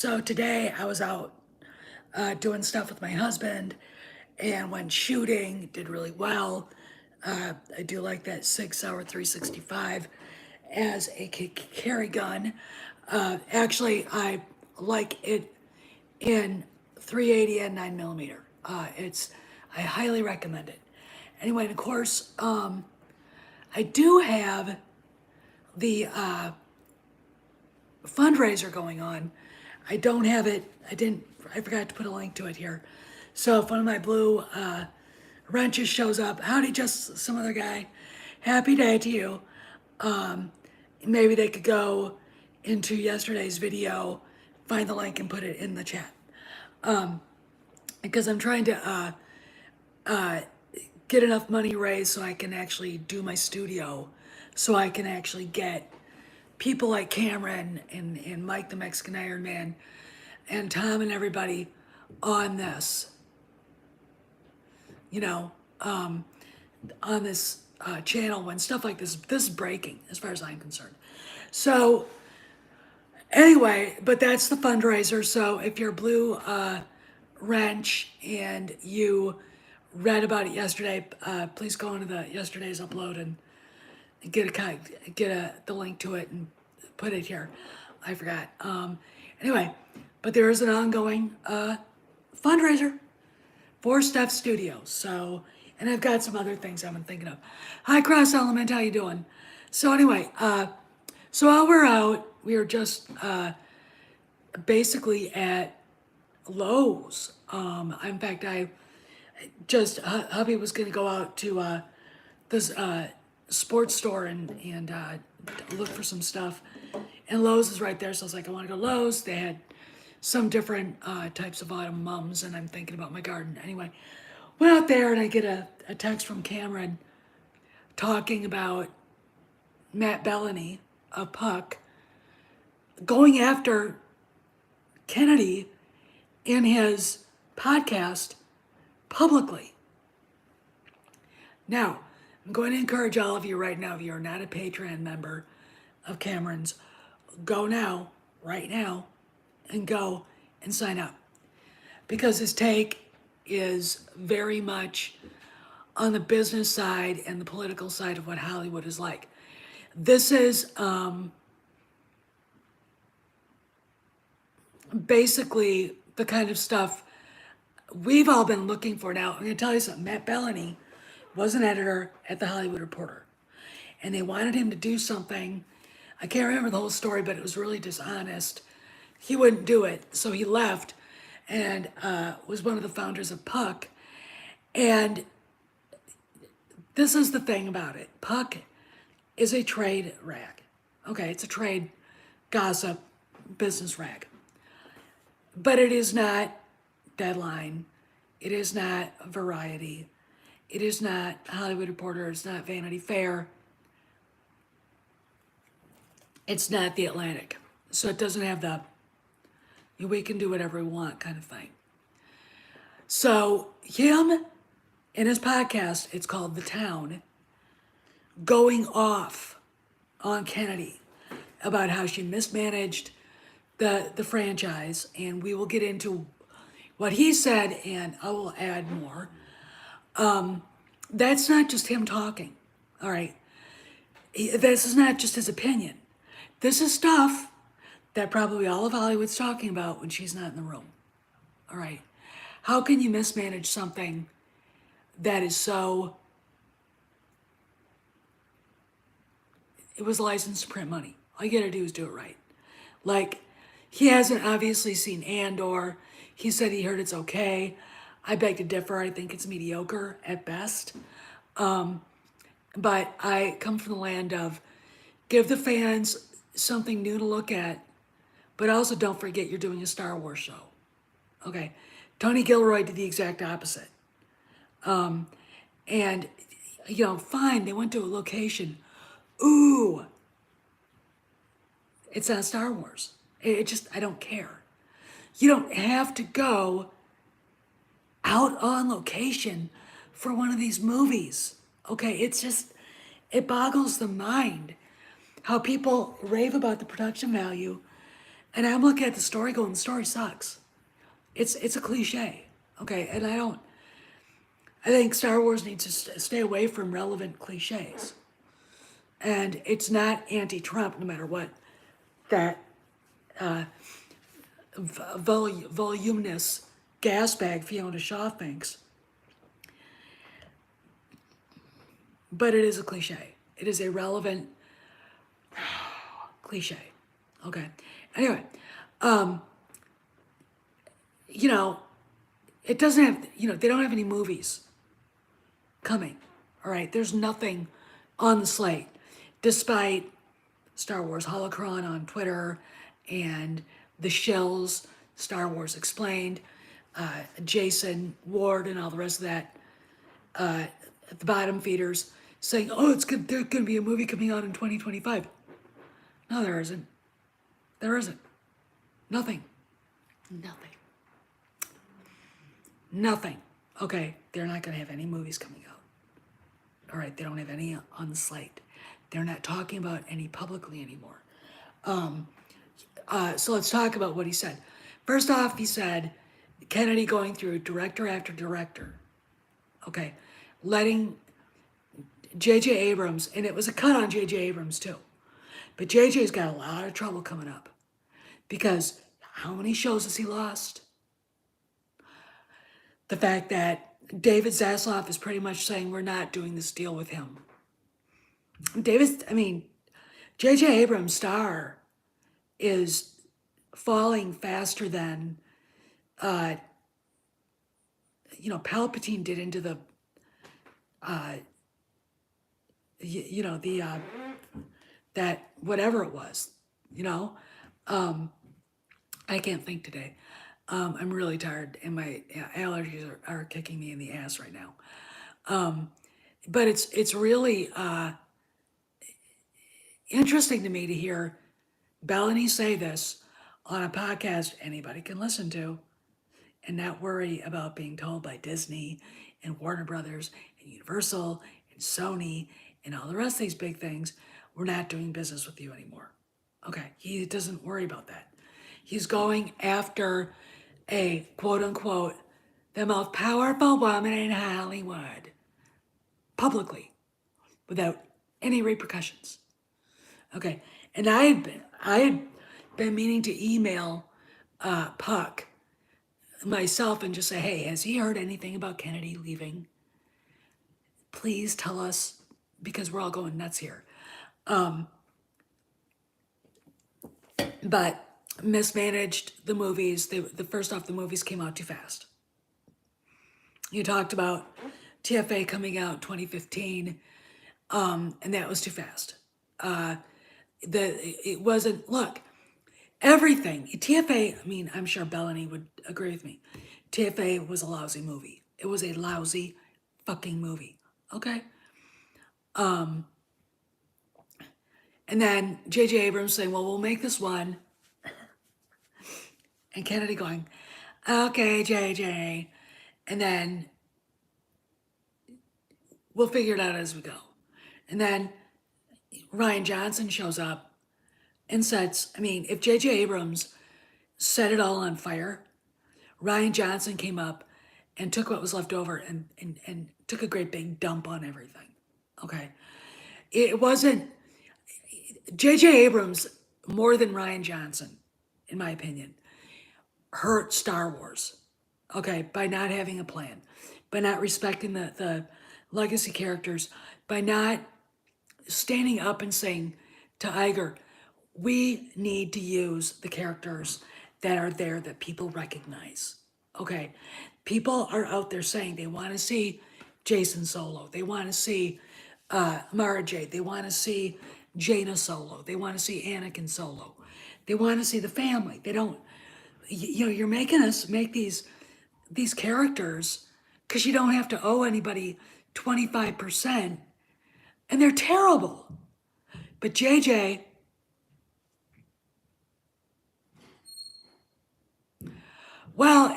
So today I was out doing stuff with my husband and went shooting, did really well. I do like that 6 hour 365 as a carry gun. Actually, I like it in 380 and 9mm. I highly recommend it. Anyway, and of course, I do have the fundraiser going on. I don't have it. I forgot to put a link to it here. So if one of my blue wrenches shows up, howdy, just some other guy. Happy day to you. Maybe they could go into yesterday's video, find the link, and put it in the chat. Because I'm trying to get enough money raised so I can actually do my studio, so I can actually get people like Cameron and Mike the Mexican Iron Man and Tom and everybody on this, on this channel when stuff like this is breaking as far as I'm concerned. So anyway, but that's the fundraiser. So if you're a blue wrench and you read about it yesterday, please go into the yesterday's upload and get the link to it and put it here. I forgot. Anyway, but there is an ongoing fundraiser for Steph Studios. So, and I've got some other things I've been thinking of. Hi, Cross Element, how you doing? So anyway, so while we're out, we were just basically at Lowe's. In fact, hubby was gonna go out to this sports store and look for some stuff. And Lowe's is right there, so I was like, I want to go to Lowe's. They had some different types of autumn mums, and I'm thinking about my garden. Anyway, went out there, and I get a text from Cameron talking about Matt Belloni of Puck going after Kennedy in his podcast publicly. Now, I'm going to encourage all of you right now, if you're not a Patreon member of Cameron's, go now, right now, and go and sign up. Because his take is very much on the business side and the political side of what Hollywood is like. This is basically the kind of stuff we've all been looking for. Now, I'm going to tell you something. Matt Belloni was an editor at The Hollywood Reporter. And they wanted him to do something. I can't remember the whole story, but it was really dishonest. He wouldn't do it, so he left and was one of the founders of Puck. And this is the thing about it. Puck is a trade rag. Okay, it's a trade gossip business rag. But it is not Deadline. It is not Variety. It is not Hollywood Reporter. It's not Vanity Fair. It's not The Atlantic. So it doesn't have the we can do whatever we want kind of thing. So him in his podcast, it's called The Town, going off on Kennedy about how she mismanaged the franchise, and we will get into what he said, and I will add more. That's not just him talking, all right? This is not just his opinion. This is stuff that probably all of Hollywood's talking about when she's not in the room, all right? How can you mismanage something that is so... It was licensed to print money. All you gotta do is do it right. Like, he hasn't obviously seen Andor. He said he heard it's okay. I beg to differ. I think it's mediocre at best. But I come from the land of give the fans something new to look at, but also don't forget you're doing a Star Wars show. Okay. Tony Gilroy did the exact opposite. And, fine, they went to a location. Ooh, it's not Star Wars. I don't care. You don't have to go out on location for one of these movies. Okay, it boggles the mind how people rave about the production value And I'm looking at the story going, the story sucks. It's a cliche, okay? And I think Star Wars needs to stay away from relevant cliches. And it's not anti-Trump, no matter what that voluminous gas bag Fiona Shaw thinks. But it is a cliche. It is a relevant cliche. Okay. Anyway, you know, it doesn't have, they don't have any movies coming. All right. There's nothing on the slate, despite Star Wars Holocron on Twitter and the Shills, Star Wars Explained, Jason Ward, and all the rest of that at the bottom feeders saying, oh, there's going to be a movie coming out in 2025. No, there isn't. There isn't. Nothing. Nothing. Nothing. Okay, they're not going to have any movies coming out. All right, they don't have any on the slate. They're not talking about any publicly anymore. So let's talk about what he said. First off, he said Kennedy going through director after director. Okay, letting J.J. Abrams, and it was a cut on J.J. Abrams too. But J.J.'s got a lot of trouble coming up. Because how many shows has he lost? The fact that David Zaslav is pretty much saying we're not doing this deal with him. J.J. Abrams' star is falling faster than, Palpatine did into the, that whatever it was, I can't think today. I'm really tired and my allergies are kicking me in the ass right now. But it's really interesting to me to hear Belloni say this on a podcast anybody can listen to and not worry about being told by Disney and Warner Brothers and Universal and Sony and all the rest of these big things, we're not doing business with you anymore. Okay, he doesn't worry about that. He's going after a quote unquote, the most powerful woman in Hollywood, publicly, without any repercussions. Okay, and I had been meaning to email Puck myself and just say, hey, has he heard anything about Kennedy leaving? Please tell us, because we're all going nuts here. But mismanaged the movies. The first off, the movies came out too fast. You talked about TFA coming out 2015, and that was too fast. It wasn't, look, everything, TFA, I'm sure Belloni would agree with me. TFA was a lousy movie. It was a lousy fucking movie, okay? And then J.J. Abrams saying, well, we'll make this one. And Kennedy going, okay, J.J. And then we'll figure it out as we go. And then Rian Johnson shows up and says, if J.J. Abrams set it all on fire, Rian Johnson came up and took what was left over and took a great big dump on everything. Okay. It wasn't J.J. Abrams, more than Rian Johnson, in my opinion, hurt Star Wars, okay, by not having a plan, by not respecting the legacy characters, by not standing up and saying to Iger, we need to use the characters that are there that people recognize, okay? People are out there saying they want to see Jason Solo, they want to see Mara Jade, they want to see Jaina Solo, they want to see Anakin Solo, they want to see the family. They don't, you're making us make these characters because you don't have to owe anybody 25%, and they're terrible. But JJ, well,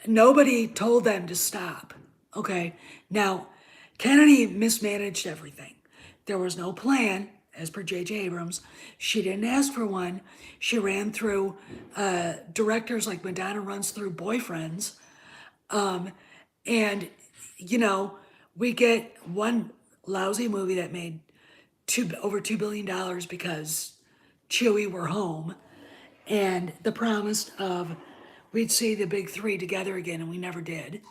nobody told them to stop. Okay, now Kennedy mismanaged everything. There was no plan, as per J.J. Abrams. She didn't ask for one. She ran through directors like Madonna runs through boyfriends. And, you know, we get one lousy movie that made over $2 billion because Chewie were home, and the promise of we'd see the big three together again, and we never did.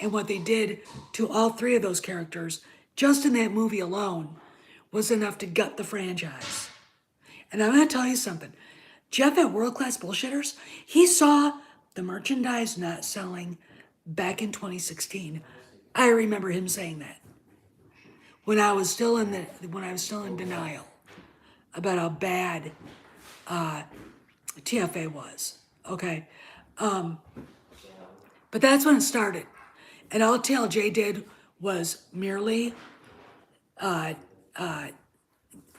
And what they did to all three of those characters, just in that movie alone, was enough to gut the franchise. And I'm going to tell you something. Jeff at World Class Bullshitters, he saw the merchandise not selling back in 2016. I remember him saying that when I was still in denial about how bad TFA was. Okay, but that's when it started, and all TLJ did was merely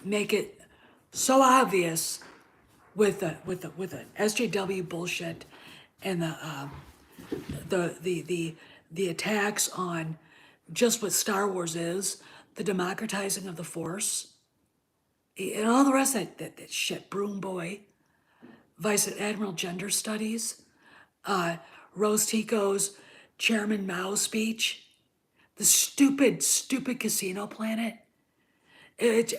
make it so obvious with the SJW bullshit and the attacks on just what Star Wars is, the democratizing of the Force, and all the rest of that shit. Broom Boy, Vice Admiral Gender Studies, Rose Tico's Chairman Mao speech, the stupid Casino Planet. It's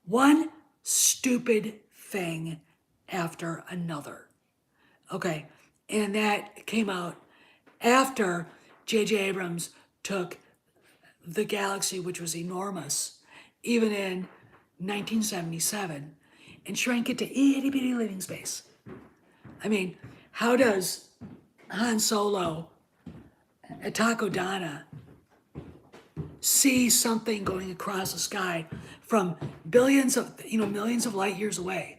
one stupid thing after another. Okay, and that came out after J.J. Abrams took the galaxy, which was enormous, even in 1977, and shrank it to itty bitty living space. I mean, how does Han Solo at Takodana see something going across the sky from millions of light years away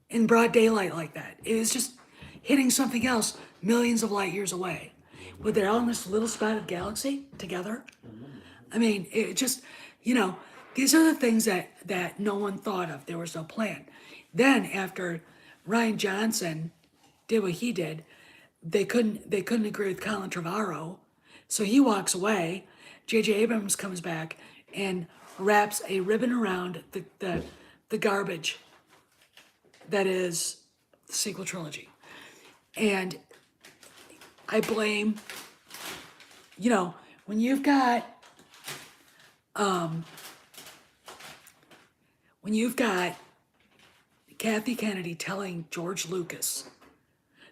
in broad daylight like that? It was just hitting something else millions of light years away. But they're all in this little spot of galaxy together. I mean, it just, these are the things that no one thought of. There was no plan. Then after Rian Johnson did what he did, they couldn't agree with Colin Trevorrow, so he walks away. J.J. Abrams comes back and wraps a ribbon around the garbage that is the sequel trilogy. And I blame, when you've got Kathy Kennedy telling George Lucas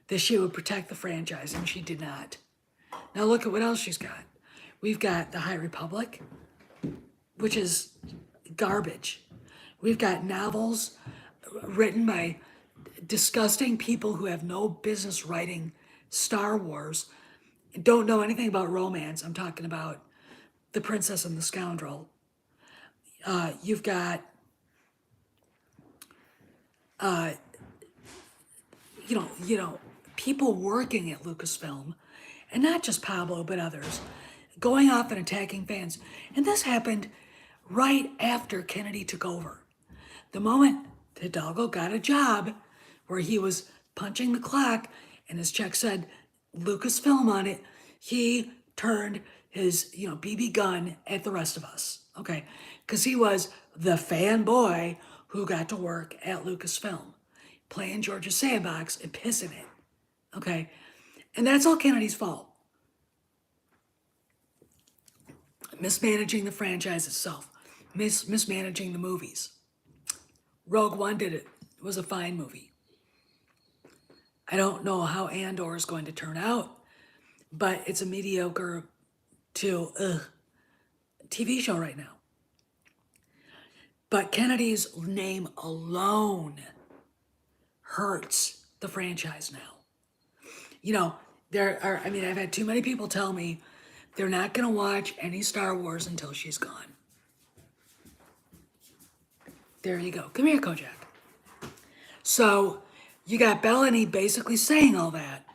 that she would protect the franchise, and she did not. Now look at what else she's got. We've got the High Republic, which is garbage. We've got novels written by disgusting people who have no business writing Star Wars, don't know anything about romance. I'm talking about The Princess and the Scoundrel. You've got, people working at Lucasfilm, and not just Pablo, but others, going off and attacking fans. And this happened right after Kennedy took over. The moment Hidalgo got a job where he was punching the clock and his check said Lucasfilm on it, he turned his, BB gun at the rest of us, okay? Because he was the fanboy who got to work at Lucasfilm, playing George's sandbox and pissing it, okay? And that's all Kennedy's fault. Mismanaging the franchise itself, mismanaging the movies. Rogue One did it. It was a fine movie. I don't know how Andor is going to turn out, but it's a mediocre to TV show right now. But Kennedy's name alone hurts the franchise now. I've had too many people tell me they're not going to watch any Star Wars until she's gone. There you go. Come here, Kojak. So you got Belloni basically saying all that.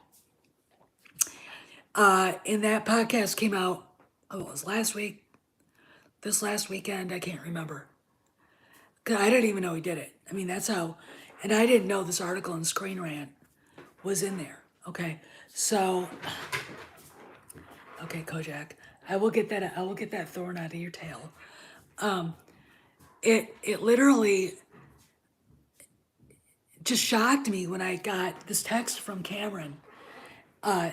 And that podcast came out, it was last week, this last weekend, I can't remember. Because I didn't even know he did it. I mean, that's how, and I didn't know this article in Screen Rant was in there. Okay, so, okay, Kojak, I will get that thorn out of your tail. it literally just shocked me when I got this text from Cameron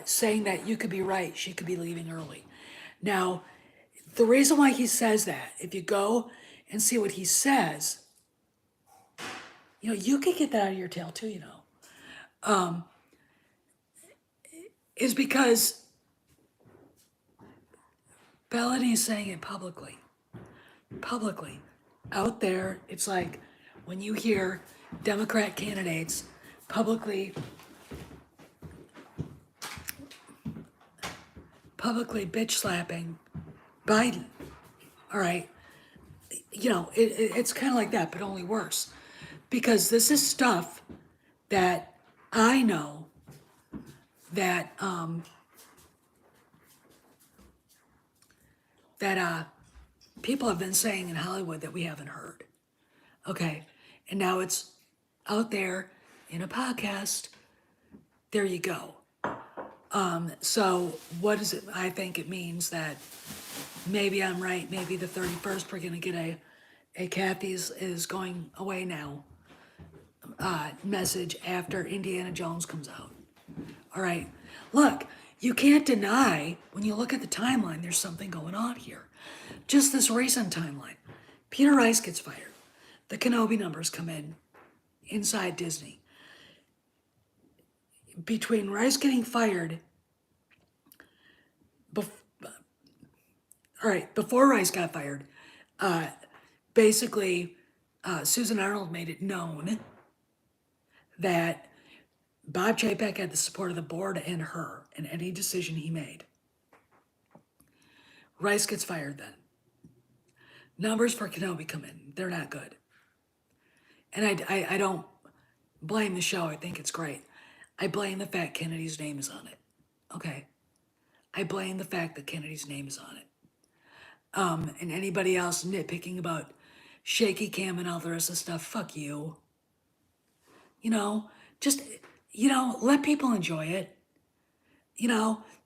saying that you could be right, she could be leaving early. Now, the reason why he says that, if you go and see what he says, you could get that out of your tail too, is because Belloni's saying it publicly. Publicly. Out there, it's like when you hear Democrat candidates publicly bitch slapping Biden. All right. It's kind of like that, but only worse. Because this is stuff that I know that people have been saying in Hollywood that we haven't heard. Okay. And now it's out there in a podcast. There you go. So what is it? I think it means that maybe I'm right. Maybe the 31st we're going to get a Kathy's is going away now message after Indiana Jones comes out. All right. Look, you can't deny when you look at the timeline, there's something going on here. Just this recent timeline. Peter Rice gets fired. The Kenobi numbers come in inside Disney. Between Rice getting fired, before Rice got fired, basically Susan Arnold made it known that Bob Chapek had the support of the board and her in any decision he made. Rice gets fired then. Numbers for Kenobi come in. They're not good. And I don't blame the show. I think it's great. I blame the fact Kennedy's name is on it. Okay. I blame the fact that Kennedy's name is on it. And anybody else nitpicking about shaky cam and all the rest of the stuff, fuck you. Just, let people enjoy it.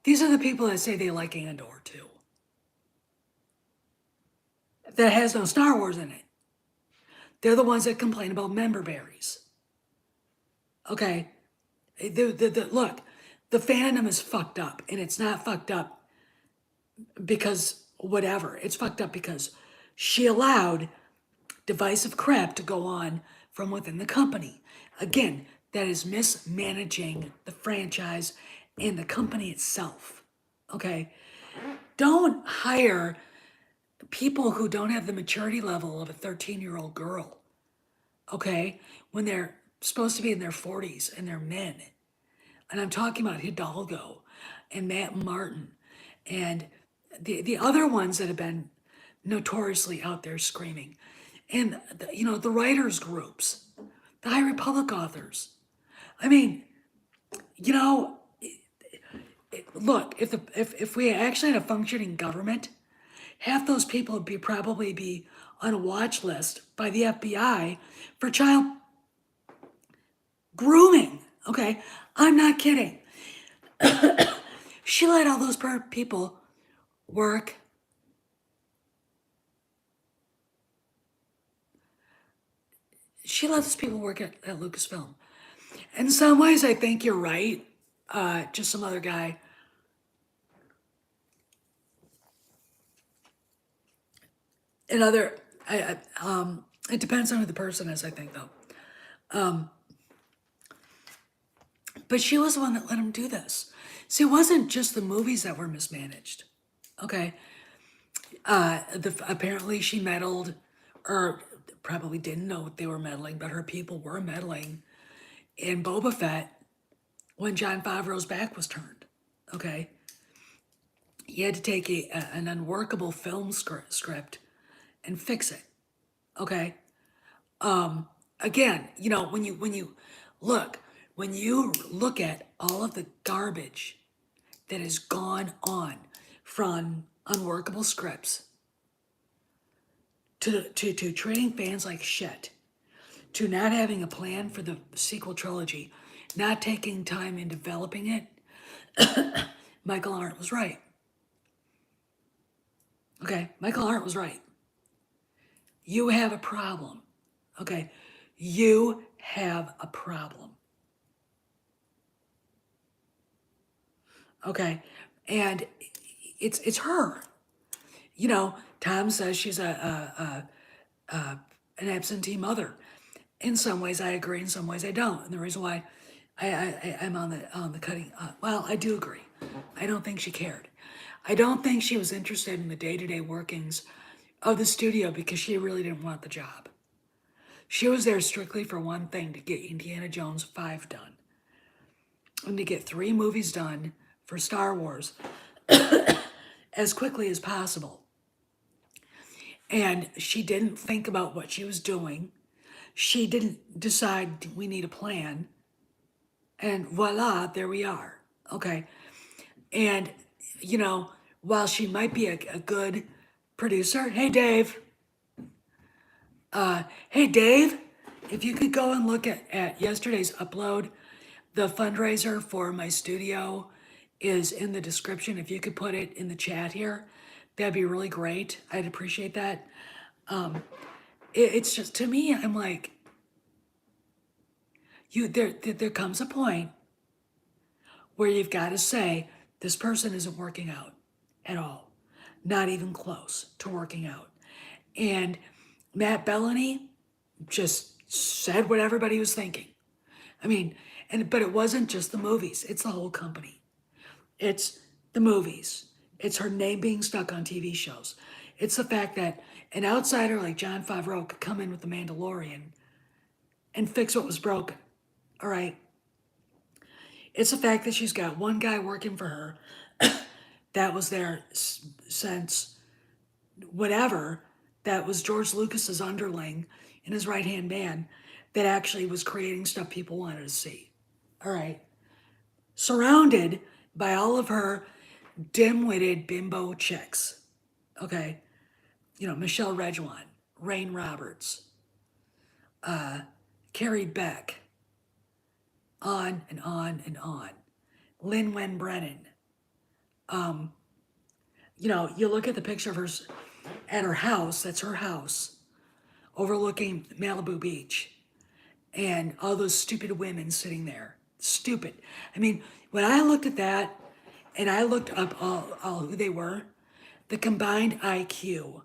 These are the people that say they like Andor too. That has no Star Wars in it. They're the ones that complain about member berries. Okay. Look, the fandom is fucked up, and it's not fucked up because whatever. It's fucked up because she allowed divisive crap to go on from within the company. Again, that is mismanaging the franchise and the company itself. Okay? Don't hire people who don't have the maturity level of a 13-year-old girl. Okay? When they're supposed to be in their 40s and they're men. And I'm talking about Hidalgo and Matt Martin and the other ones that have been notoriously out there screaming. And, the writers' groups, the High Republic authors. I mean, look, if we actually had a functioning government, half those people would probably be on a watch list by the FBI for child grooming. Okay, I'm not kidding. She let all those people work. She let those people work at Lucasfilm. In some ways, I think you're right. Just some other guy. It depends on who the person is, I think, though. But she was the one that let him do this. See, it wasn't just the movies that were mismanaged. Okay. Apparently she meddled, or probably didn't know what they were meddling, but her people were meddling in Boba Fett when Jon Favreau's back was turned. Okay. He had to take an unworkable film script and fix it. Okay. Again, when you look at all of the garbage that has gone on from unworkable scripts to treating fans like shit, to not having a plan for the sequel trilogy, not taking time in developing it, Michael Arndt was right. Okay, Michael Arndt was right. You have a problem. Okay? You have a problem. Okay? And it's her. You know, Tom says she's an absentee mother. In some ways, I agree. In some ways, I don't. And the reason why I'm on the cutting, well, I do agree. I don't think she cared. I don't think she was interested in the day-to-day workings of the studio because she really didn't want the job. She was there strictly for one thing, to get Indiana Jones 5 done and to get 3 movies done for Star Wars as quickly as possible. And she didn't think about what she was doing. She didn't decide we need a plan. And voila, there we are. Okay. And, you know, while she might be a good producer, hey, Dave, if you could go and look at yesterday's upload, the fundraiser for my studio is in the description. If you could put it in the chat here, that'd be really great. I'd appreciate that. It's just, to me, I'm like, there comes a point where you've got to say, this person isn't working out at all, not even close to working out. And Matt Belloni just said what everybody was thinking. I mean, but it wasn't just the movies, it's the whole company. It's the movies. It's her name being stuck on TV shows. It's the fact that an outsider like Jon Favreau could come in with The Mandalorian and fix what was broken. All right. It's the fact that she's got one guy working for her that was there since whatever, that was George Lucas's underling and his right-hand man, that actually was creating stuff people wanted to see. All right. Surrounded by all of her dim-witted bimbo chicks. Okay. You know, Michelle Redjwan, Rain Roberts, Carrie Beck, on and on and on. Lin-Wen Brennan. You know, you look at the picture of her at her house, that's her house, overlooking Malibu Beach, and all those stupid women sitting there. Stupid. I mean, when I looked at that and I looked up all who they were, the combined IQ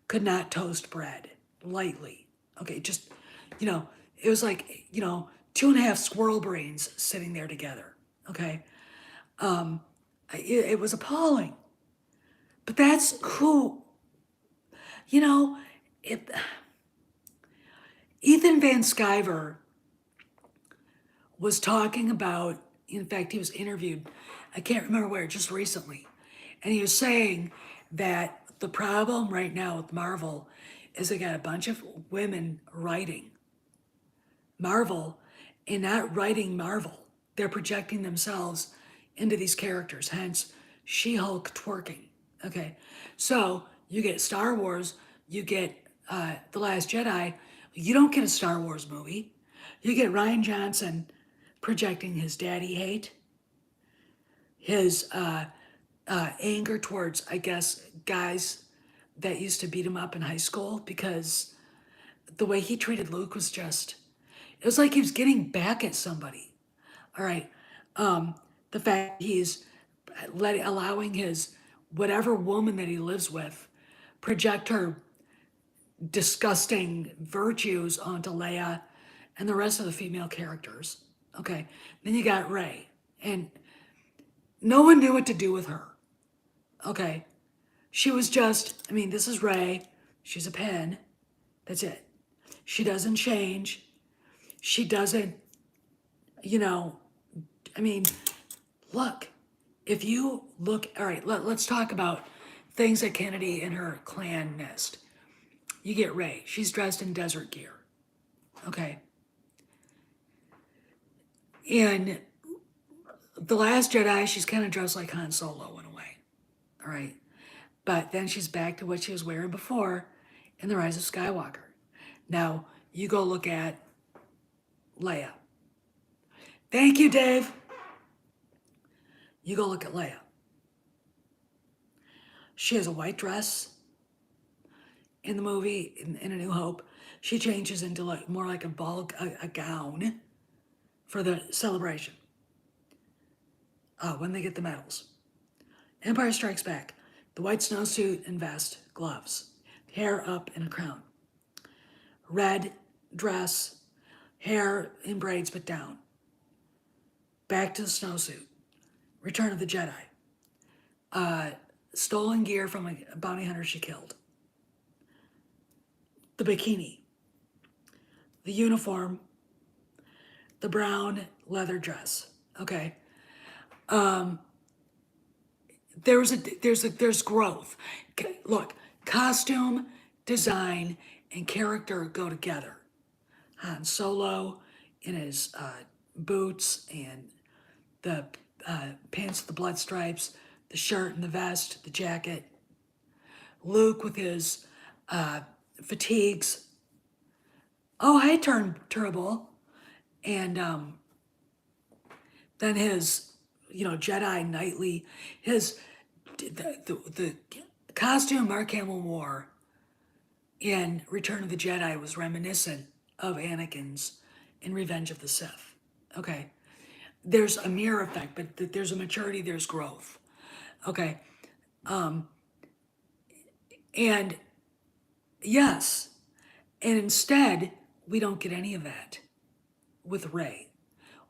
could not toast bread lightly. Okay, just, you know, it was like, you know, 2.5 squirrel brains sitting there together. Okay. It was appalling. But that's who, you know, it, Ethan Van Sciver was talking about, in fact, he was interviewed, I can't remember where, just recently. And he was saying that the problem right now with Marvel is they got a bunch of women writing Marvel and not writing Marvel. They're projecting themselves into these characters, hence She-Hulk twerking. Okay, so you get Star Wars, you get The Last Jedi, you don't get a Star Wars movie. You get Rian Johnson projecting his daddy hate, his anger towards, I guess, guys that used to beat him up in high school, because the way he treated Luke was just, it was like he was getting back at somebody. All right. The fact he's allowing his whatever woman that he lives with project her disgusting virtues onto Leia and the rest of the female characters. Okay. Then you got Rey, and no one knew what to do with her. Okay. She was just, I mean, this is Rey. She's a pen. That's it. She doesn't change. She doesn't, you know, I mean, look, if you look, all right, let's talk about things that Kennedy and her clan missed. You get Rey. She's dressed in desert gear. Okay. In The Last Jedi, she's kind of dressed like Han Solo in a way. All right. But then she's back to what she was wearing before in The Rise of Skywalker. Now, you go look at Leia. Thank you, Dave. You go look at Leia. She has a white dress in the movie, in A New Hope, she changes into like more like a gown for the celebration when they get the medals. Empire Strikes Back, the white snowsuit and vest, gloves, hair up in a crown, red dress, hair in braids but down, back to the snowsuit, Return of the Jedi, stolen gear from a bounty hunter she killed, the bikini, the uniform, the brown leather dress. Okay, there's growth. Look, costume, design, and character go together. Han Solo in his boots and the pants with the blood stripes, the shirt and the vest, the jacket. Luke with his fatigues. Oh, hey, Turnbull. And then his, Jedi knightly, the costume Mark Hamill wore in Return of the Jedi was reminiscent of Anakin's in Revenge of the Sith. Okay, there's a mirror effect, but there's a maturity, there's growth. Okay, and yes, and instead we don't get any of that with Rey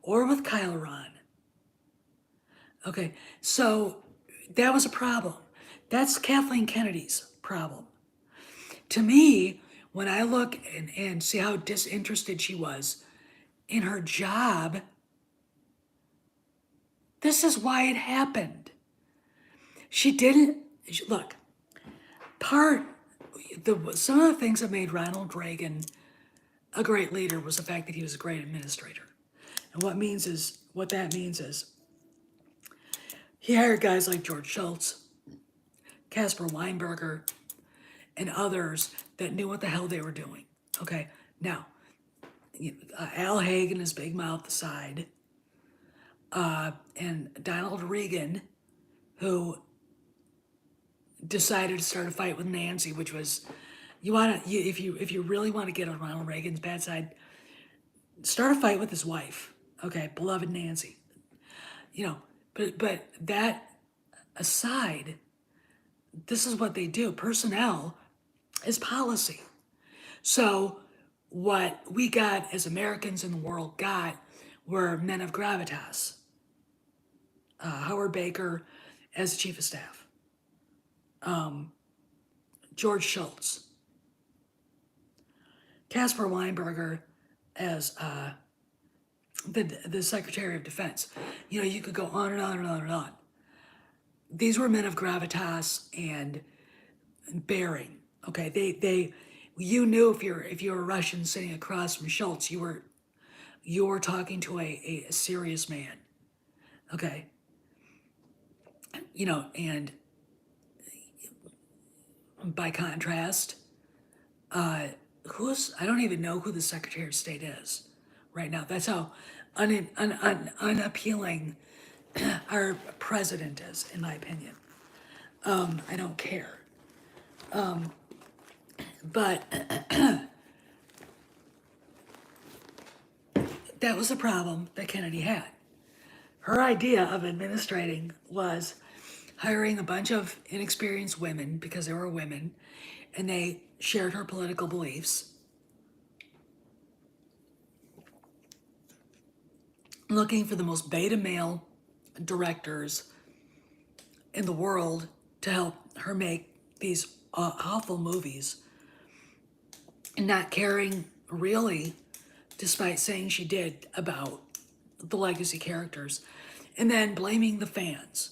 or with Kylo Ren. Okay, so that was a problem. That's Kathleen Kennedy's problem. To me, when I look and see how disinterested she was in her job, this is why it happened. She didn't, look, some of the things that made Ronald Reagan a great leader was the fact that he was a great administrator. And what that means is he hired guys like George Shultz, Caspar Weinberger, and others that knew what the hell they were doing. Okay, now, Al Haig and his big mouth aside, and Donald Regan, who decided to start a fight with Nancy, which was, if you really want to get on Ronald Reagan's bad side, start a fight with his wife. Okay, beloved Nancy. But that aside, this is what they do. Personnel is policy. So what we got as Americans in the world got were men of gravitas. Howard Baker as chief of staff. George Shultz. Caspar Weinberger as the Secretary of Defense. You could go on and on and on and on. These were men of gravitas and bearing. Okay, you knew if you're a Russian sitting across from Schultz, you were talking to a serious man. Okay, and by contrast, I don't even know who the Secretary of State is right now. That's how unappealing our president is, in my opinion. I don't care. But that was a problem that Kennedy had. Her idea of administrating was hiring a bunch of inexperienced women because they were women and they shared her political beliefs, looking for the most beta male directors in the world to help her make these awful movies, and not caring really, despite saying she did, about the legacy characters, and then blaming the fans.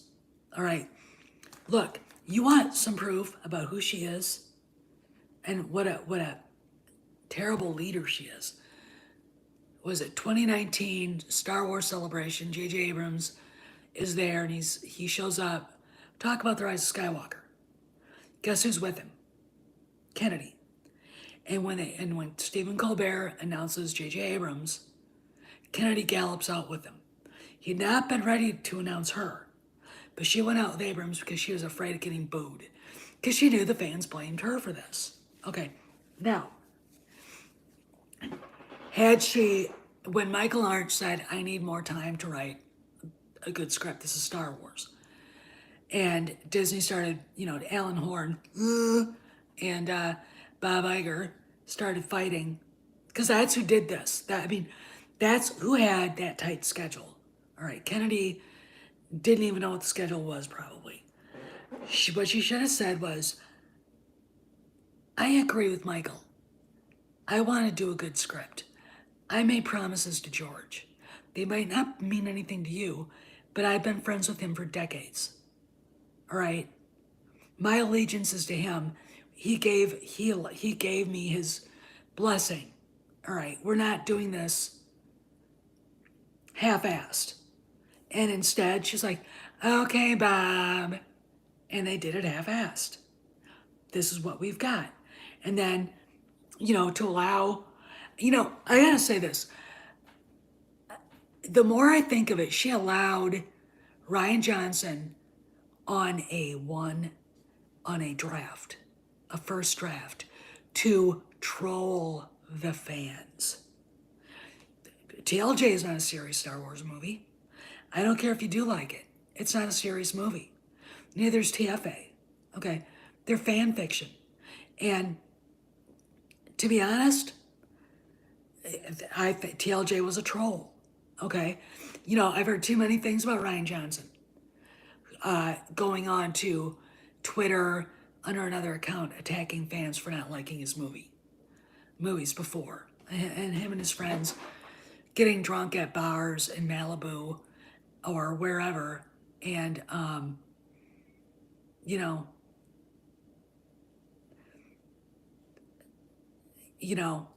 All right, look, you want some proof about who she is and what a terrible leader she is. Was it 2019 Star Wars Celebration? J.J. Abrams is there and he shows up. Talk about the rise of Skywalker. Guess who's with him? Kennedy. And when Stephen Colbert announces J.J. Abrams, Kennedy gallops out with him. He'd not been ready to announce her, but she went out with Abrams because she was afraid of getting booed, because she knew the fans blamed her for this. Okay, now, when Michael Arndt said, I need more time to write a good script, this is Star Wars, and Disney started, Alan Horn and Bob Iger started fighting, because that's who did this. That's who had that tight schedule. All right, Kennedy didn't even know what the schedule was, probably. What she should have said was, I agree with Michael. I want to do a good script. I made promises to George. They might not mean anything to you, but I've been friends with him for decades. All right? My allegiance is to him. He gave me his blessing. All right, we're not doing this half-assed. And instead, she's like, okay, Bob. And they did it half-assed. This is what we've got. And then, to allow, I gotta say this. The more I think of it, she allowed Ryan Johnson on a draft, a first draft, to troll the fans. TLJ is not a serious Star Wars movie. I don't care if you do like it. It's not a serious movie. Neither is TFA. Okay? They're fan fiction. And to be honest, I think TLJ was a troll. Okay? I've heard too many things about Ryan Johnson going on to Twitter under another account attacking fans for not liking his movies before. And him and his friends getting drunk at bars in Malibu or wherever, and you know, you know,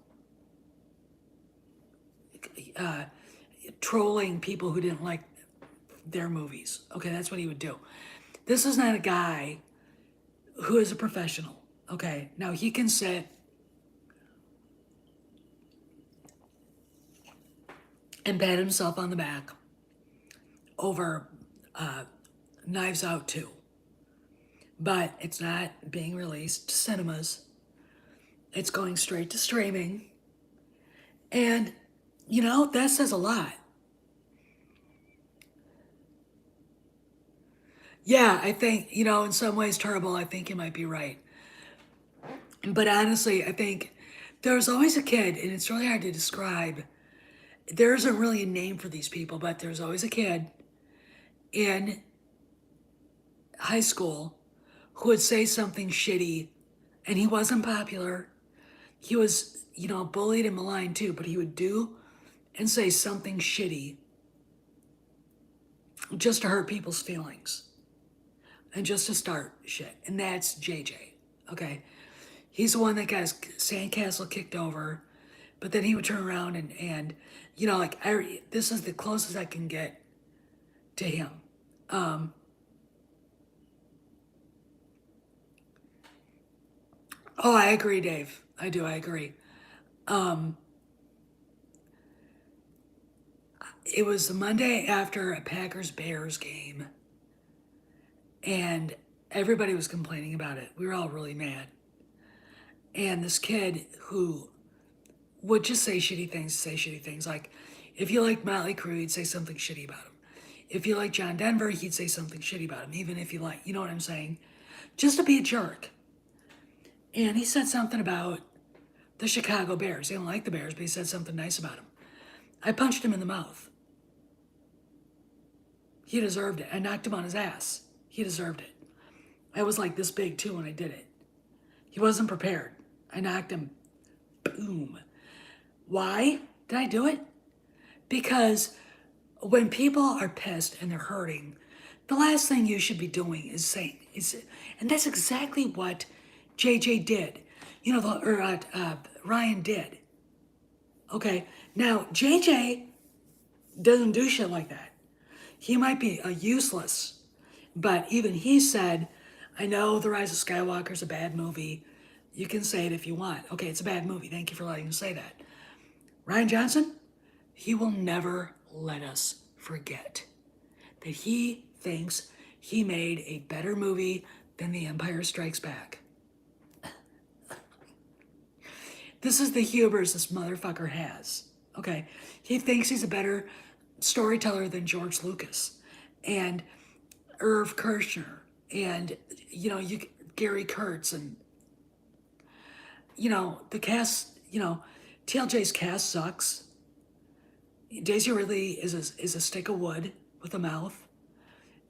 trolling people who didn't like their movies. Okay, that's what he would do. This is not a guy who is a professional. Okay, now he can sit and pat himself on the back over Knives Out 2. But it's not being released to cinemas. It's going straight to streaming. And, that says a lot. Yeah, I think, in some ways terrible. I think you might be right. But honestly, I think there's always a kid, and it's really hard to describe. There isn't really a name for these people, but there's always a kid in high school who would say something shitty, and he wasn't popular. He was, bullied and maligned too, but he would do and say something shitty just to hurt people's feelings and just to start shit. And that's JJ, okay? He's the one that got his sandcastle kicked over, but then he would turn around and this is the closest I can get to him. Oh, I agree, Dave. I do, I agree. It was the Monday after a Packers-Bears game, and everybody was complaining about it. We were all really mad. And this kid who would just say shitty things, like, if you like Motley Crue, he'd say something shitty about him. If you like John Denver, he'd say something shitty about him, even if you like, you know what I'm saying? Just to be a jerk. And he said something about the Chicago Bears. He didn't like the Bears, but he said something nice about them. I punched him in the mouth. He deserved it. I knocked him on his ass. He deserved it. I was like this big too when I did it. He wasn't prepared. I knocked him. Boom. Why did I do it? Because when people are pissed and they're hurting, the last thing you should be doing is saying, and that's exactly what JJ did. Ryan did. Okay, now JJ doesn't do shit like that. He might be useless, but even he said, I know The Rise of Skywalker is a bad movie. You can say it if you want. Okay, it's a bad movie. Thank you for letting me say that. Ryan Johnson, he will never let us forget that he thinks he made a better movie than The Empire Strikes Back. This is the hubris this motherfucker has. Okay. He thinks he's a better storyteller than George Lucas and Irv Kirchner and, Gary Kurtz and, the cast, TLJ's cast sucks. Daisy Ridley is a stick of wood with a mouth.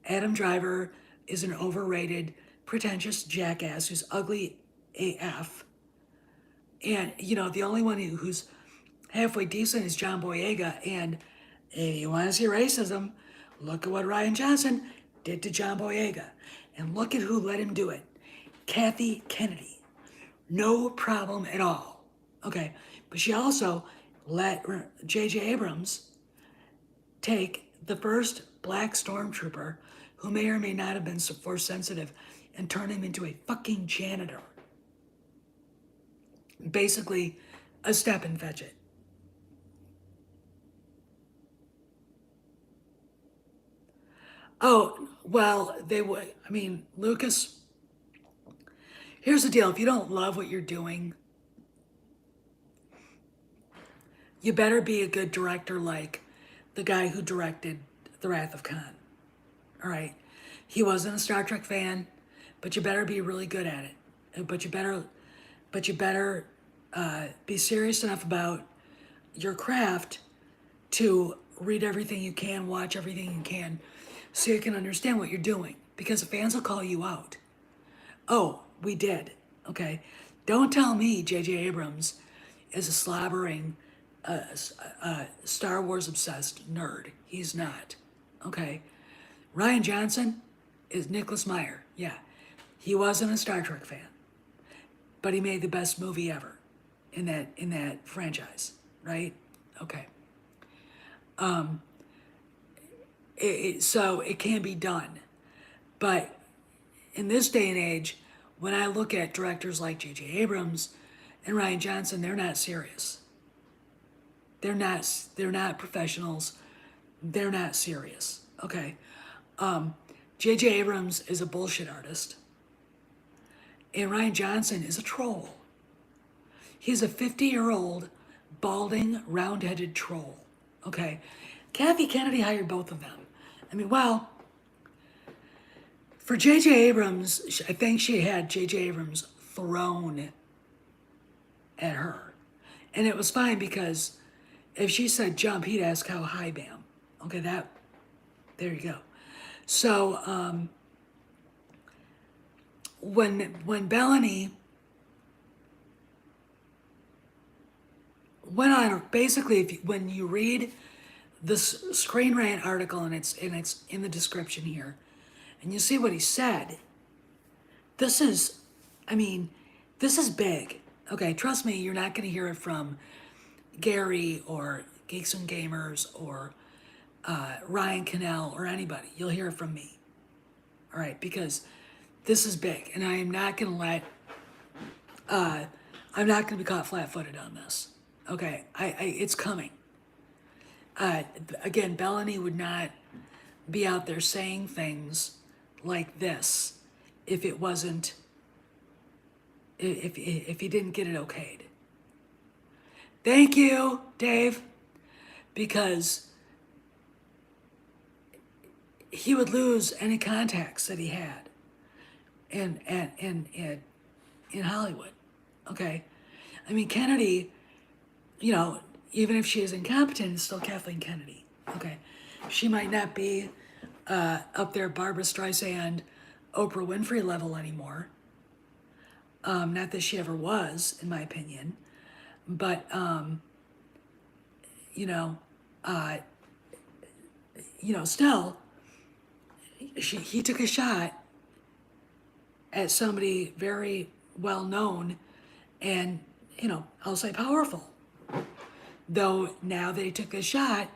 Adam Driver is an overrated, pretentious jackass who's ugly AF. And, the only one who's halfway decent is John Boyega. And if you want to see racism, look at what Ryan Johnson did to John Boyega. And look at who let him do it. Kathy Kennedy. No problem at all. Okay. But she also let J.J. Abrams take the first black stormtrooper who may or may not have been force sensitive and turn him into a fucking janitor. Basically, a step and fetch it. Oh, well, they would. I mean, Lucas, here's the deal. If you don't love what you're doing, you better be a good director like the guy who directed The Wrath of Khan. All right? He wasn't a Star Trek fan, but you better be really good at it. But you better be serious enough about your craft to read everything you can, watch everything you can, so you can understand what you're doing. Because the fans will call you out. Oh, we did. Okay? Don't tell me J.J. Abrams is a slobbering, Star Wars obsessed nerd. He's not. Okay? Ryan Johnson is Nicholas Meyer. Yeah. He wasn't a Star Trek fan. But he made the best movie ever in that franchise, right? Okay. So it can be done. But in this day and age, when I look at directors like J.J. Abrams and Ryan Johnson, they're not serious. They're not professionals. They're not serious. Okay. J.J. Abrams is a bullshit artist. And Ryan Johnson is a troll. He's a 50-year-old, balding, round-headed troll. Okay. Kathy Kennedy hired both of them. I mean, well, for J.J. Abrams, I think she had J.J. Abrams thrown at her. And it was fine because if she said jump, he'd ask how high, bam. Okay, there you go. So, when Belloni went on, basically, when you read this Screen Rant article, and it's in the description here, and you see what he said, this is big. Okay, trust me, you're not going to hear it from Gary or Geeks and Gamers or Ryan Cannell or anybody. You'll hear it from me. All right, because this is big, and I am not going to let, I'm not going to be caught flat-footed on this. Okay, it's coming. Again, Belloni would not be out there saying things like this if it wasn't, if he didn't get it okayed. Thank you, Dave, because he would lose any contacts that he had in Hollywood. Okay, I mean, Kennedy, even if she is incompetent, it's still Kathleen Kennedy. Okay, she might not be up there Barbara Streisand, Oprah Winfrey level anymore. Not that she ever was, in my opinion, but still, he took a shot at somebody very well known and, I'll say powerful. Though now that he took the shot,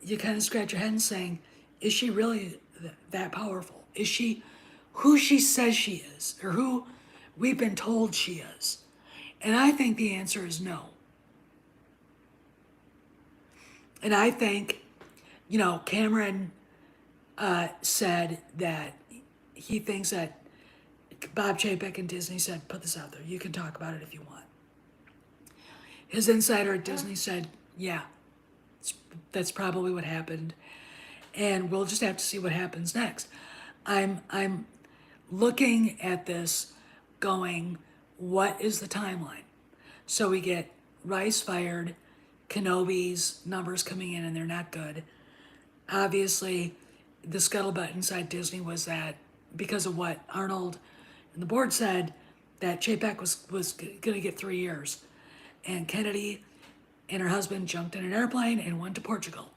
you kind of scratch your head and saying, is she really that powerful? Is she who she says she is, or who we've been told she is? And I think the answer is no. And I think, Cameron said that he thinks that Bob Chapek and Disney said, put this out there. You can talk about it if you want. His insider at Disney said, yeah, that's probably what happened. And we'll just have to see what happens next. I'm looking at this going, what is the timeline? So we get Rice fired, Kenobi's numbers coming in and they're not good. Obviously, the scuttlebutt inside Disney was that because of what Arnold and the board said, that Chapek was going to get 3 years. And Kennedy and her husband jumped in an airplane and went to Portugal.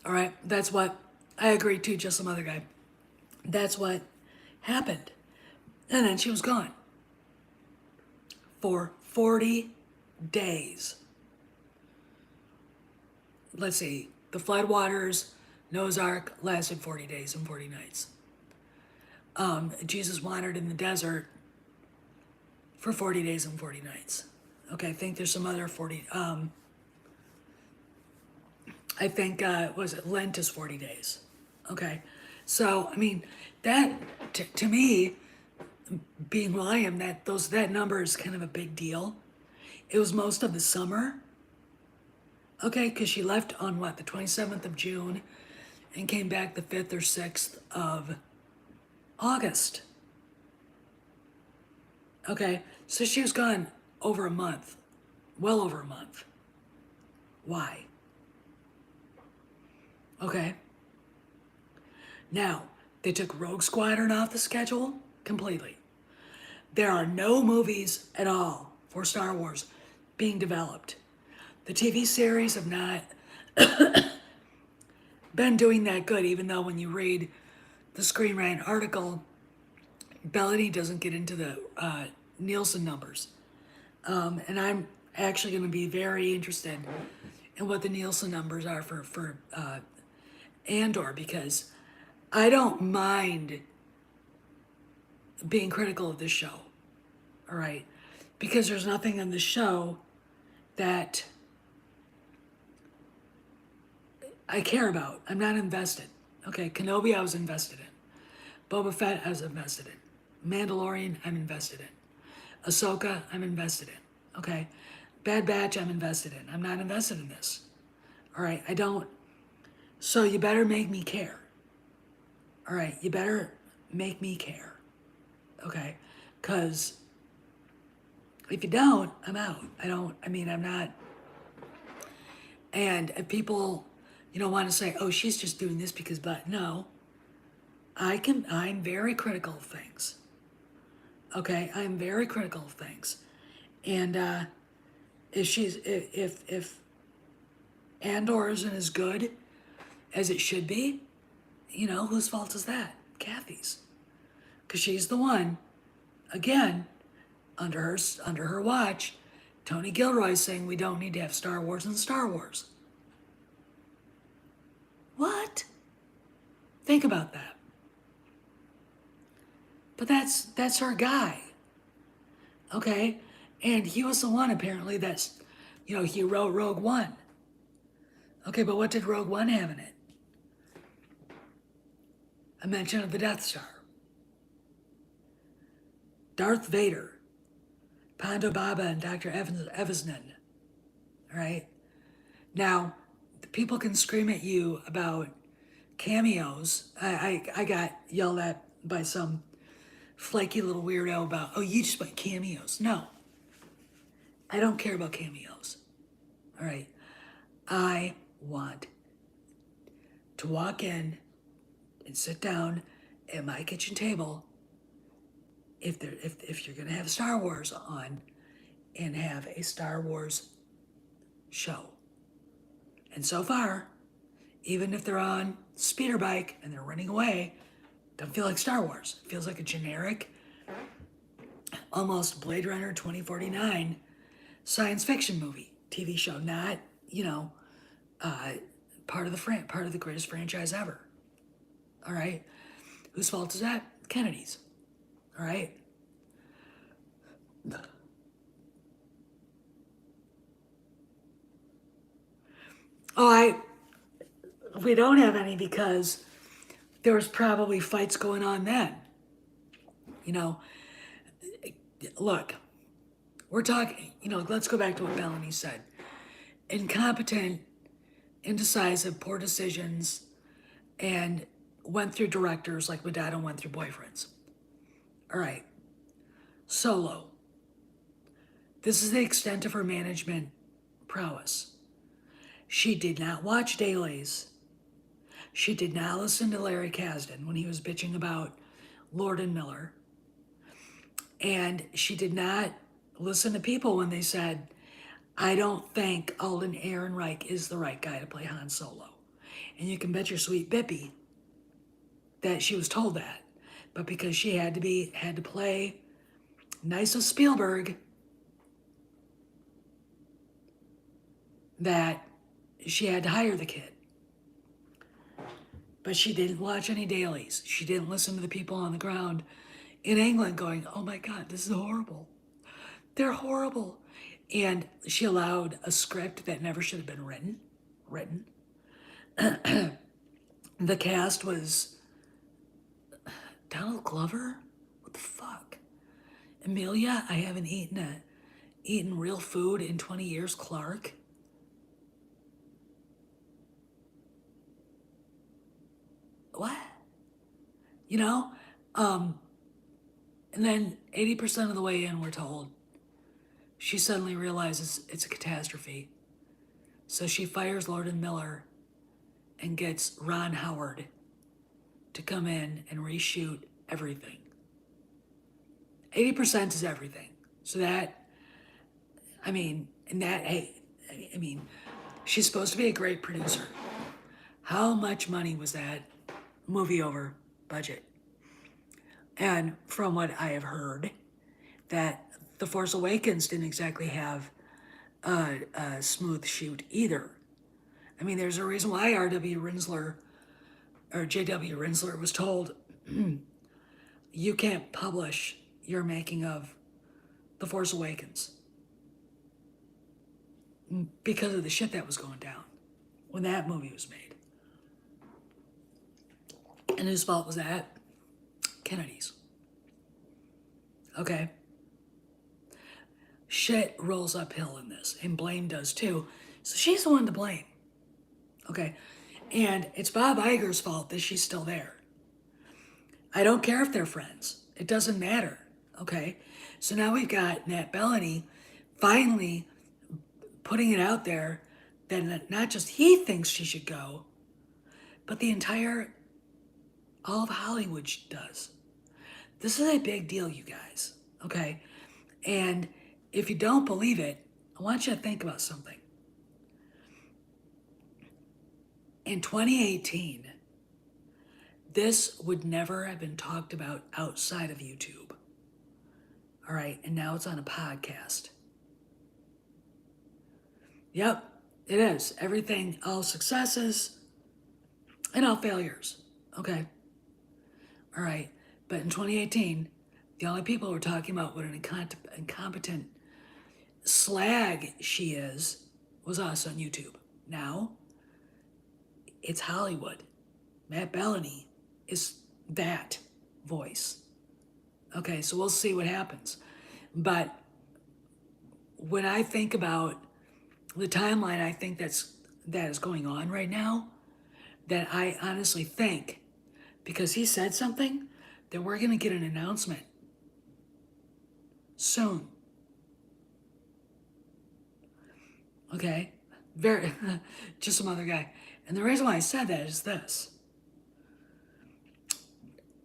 All right, that's what I agreed to, just some other guy. That's what happened. And then she was gone for 40 days. Let's see, the floodwaters, Noah's Ark lasted 40 days and 40 nights. Jesus wandered in the desert for 40 days and 40 nights. Okay, I think there's some other 40, I think, was it Lent is 40 days. Okay, so, I mean, that, to me, being who I am, that number is kind of a big deal. It was most of the summer. Okay, because she left on what, the 27th of June and came back the 5th or 6th of August. Okay, so she was gone over a month, well over a month. Why? Okay. Now, they took Rogue Squadron off the schedule completely. There are no movies at all for Star Wars being developed. The TV series have not been doing that good, even though when you read the Screen Rant article, Belloni doesn't get into the Nielsen numbers. And I'm actually going to be very interested in what the Nielsen numbers are for Andor, because I don't mind being critical of this show, all right? Because there's nothing on the show that I care about. I'm not invested. Okay, Kenobi I was invested in. Boba Fett I was invested in. Mandalorian I'm invested in. Ahsoka I'm invested in. Okay, Bad Batch I'm invested in. I'm not invested in this. All right, I don't. So you better make me care. All right, you better make me care. Okay, because if you don't, I'm out. I'm not. And if people, want to say, oh, she's just doing this because, but no, I'm very critical of things. Okay, I'm very critical of things. And if Andor isn't as good as it should be, whose fault is that? Kathy's. Because she's the one, again, under her watch, Tony Gilroy's saying we don't need to have Star Wars in Star Wars. What? Think about that. But that's her guy. Okay? And he was the one, apparently, that's, he wrote Rogue One. Okay, but what did Rogue One have in it? A mention of the Death Star. Darth Vader. Ponto Baba and Dr. Evasnan. All right? Now, the people can scream at you about cameos. I got yelled at by some flaky little weirdo about, oh, you just want cameos. No. I don't care about cameos. All right? I want to walk in and sit down at my kitchen table if you're going to have Star Wars on and have a Star Wars show. And so far, even if they're on speeder bike and they're running away, doesn't feel like Star Wars. It feels like a generic, almost Blade Runner 2049 science fiction movie, TV show, not, part of the greatest franchise ever. All right? Whose fault is that? Kennedy's. All right? We don't have any because there was probably fights going on then. look, we're talking, let's go back to what Belloni said. Incompetent, indecisive, poor decisions, and went through directors like Madonna went through boyfriends. All right. Solo. This is the extent of her management prowess. She did not watch dailies. She did not listen to Larry Kasdan when he was bitching about Lord and Miller. And she did not listen to people when they said, I don't think Alden Ehrenreich is the right guy to play Han Solo. And you can bet your sweet Bippy that she was told that. But because she had to play nice with Spielberg, that she had to hire the kid. But she didn't watch any dailies. She didn't listen to the people on the ground in England going, oh my God, this is horrible. They're horrible. And she allowed a script that never should have been written. The cast was Donald Glover? What the fuck? Amelia, I haven't eaten real food in 20 years, Clark. What? And then 80% of the way in, we're told, she suddenly realizes it's a catastrophe. So she fires Lord and Miller and gets Ron Howard to come in and reshoot everything. 80% is everything. So she's supposed to be a great producer. How much money was that movie over budget? And from what I have heard, that The Force Awakens didn't exactly have a smooth shoot either. I mean, there's a reason why J.W. Rinsler was told, you can't publish your making of The Force Awakens because of the shit that was going down when that movie was made. And whose fault was that? Kennedy's. Okay. Shit rolls uphill in this, and blame does too. So she's the one to blame. Okay. And it's Bob Iger's fault that she's still there. I don't care if they're friends. It doesn't matter. Okay. So now we've got Nat Belloni finally putting it out there that not just he thinks she should go, but all of Hollywood does. This is a big deal, you guys. Okay. And if you don't believe it, I want you to think about something. In 2018, this would never have been talked about outside of YouTube. All right, and now it's on a podcast. Yep, it is. Everything, all successes and all failures. Okay. All right, but in 2018, the only people who were talking about what an incompetent slag she was us on YouTube. Now, it's Hollywood. Matt Belloni is that voice. Okay, so we'll see what happens. But when I think about the timeline, I think that is going on right now, that I honestly think, because he said something, that we're going to get an announcement soon. Okay? Just some other guy. And the reason why I said that is this.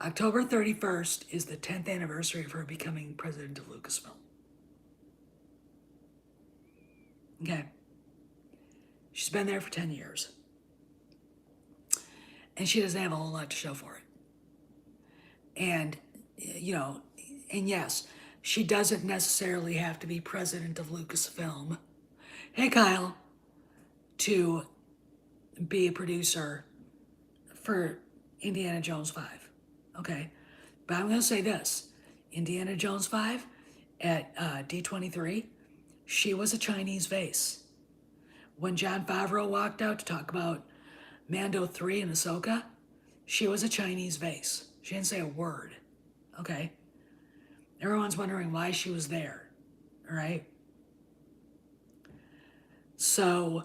October 31st is the 10th anniversary of her becoming president of Lucasfilm. Okay. She's been there for 10 years. And she doesn't have a whole lot to show for it. And, and yes, she doesn't necessarily have to be president of Lucasfilm. Hey, Kyle, to be a producer for Indiana Jones 5. Okay. But I'm going to say this. Indiana Jones 5 at D23, she was a Chinese vase. When Jon Favreau walked out to talk about Mando 3 and Ahsoka, she was a Chinese vase. She didn't say a word. Okay. Everyone's wondering why she was there, all right? So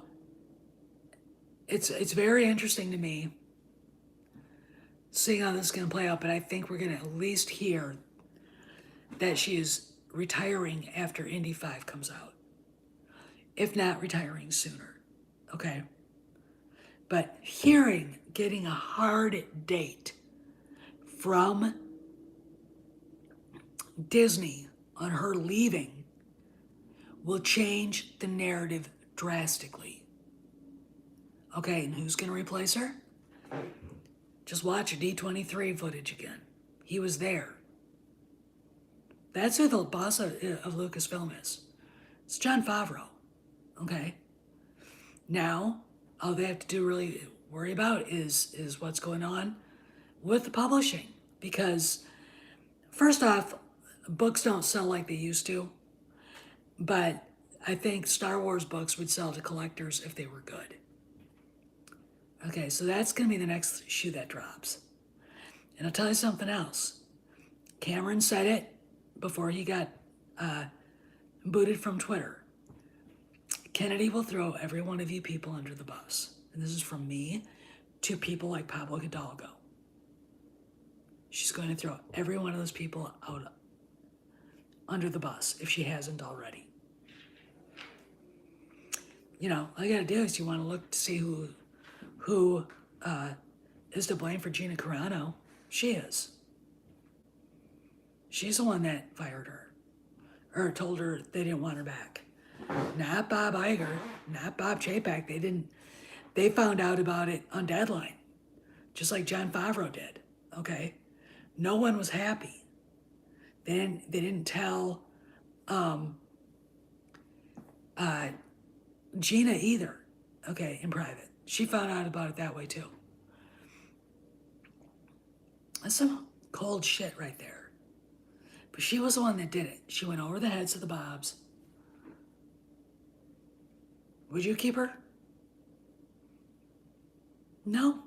it's very interesting to me seeing how this is going to play out, but I think we're going to at least hear that she is retiring after Indy 5 comes out, if not retiring sooner, okay? But getting a hard date from Disney on her leaving will change the narrative drastically. Okay, and who's going to replace her? Just watch D23 footage again. He was there. That's who the boss of Lucasfilm is. It's Jon Favreau. Okay? Now, all they have to do really worry about is what's going on with the publishing. Because, first off, books don't sell like they used to. But I think Star Wars books would sell to collectors if they were good. Okay, so that's going to be the next shoe that drops. And I'll tell you something else. Cameron said it before he got booted from Twitter. Kennedy will throw every one of you people under the bus. And this is from me to people like Pablo Hidalgo. She's going to throw every one of those people out under the bus if she hasn't already. You know, all you gotta do is you want to look to see who is to blame for Gina Carano. She is. She's the one that fired her, or told her they didn't want her back. Not Bob Iger, not Bob Chapek. They found out about it on deadline, just like Jon Favreau did. Okay, no one was happy. They didn't tell Gina either. Okay, in private. She found out about it that way too. That's some cold shit right there. But she was the one that did it. She went over the heads of the Bobs. Would you keep her? No.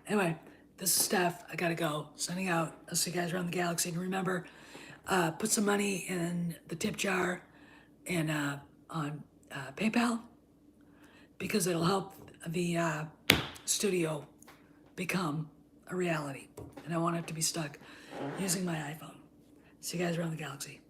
Anyway, this is Steph. I gotta go. Sending out. I'll see you guys around the galaxy. And remember, put some money in the tip jar and on PayPal, because it'll help the studio become a reality. And I want it to be stuck using my iPhone. See you guys around the galaxy.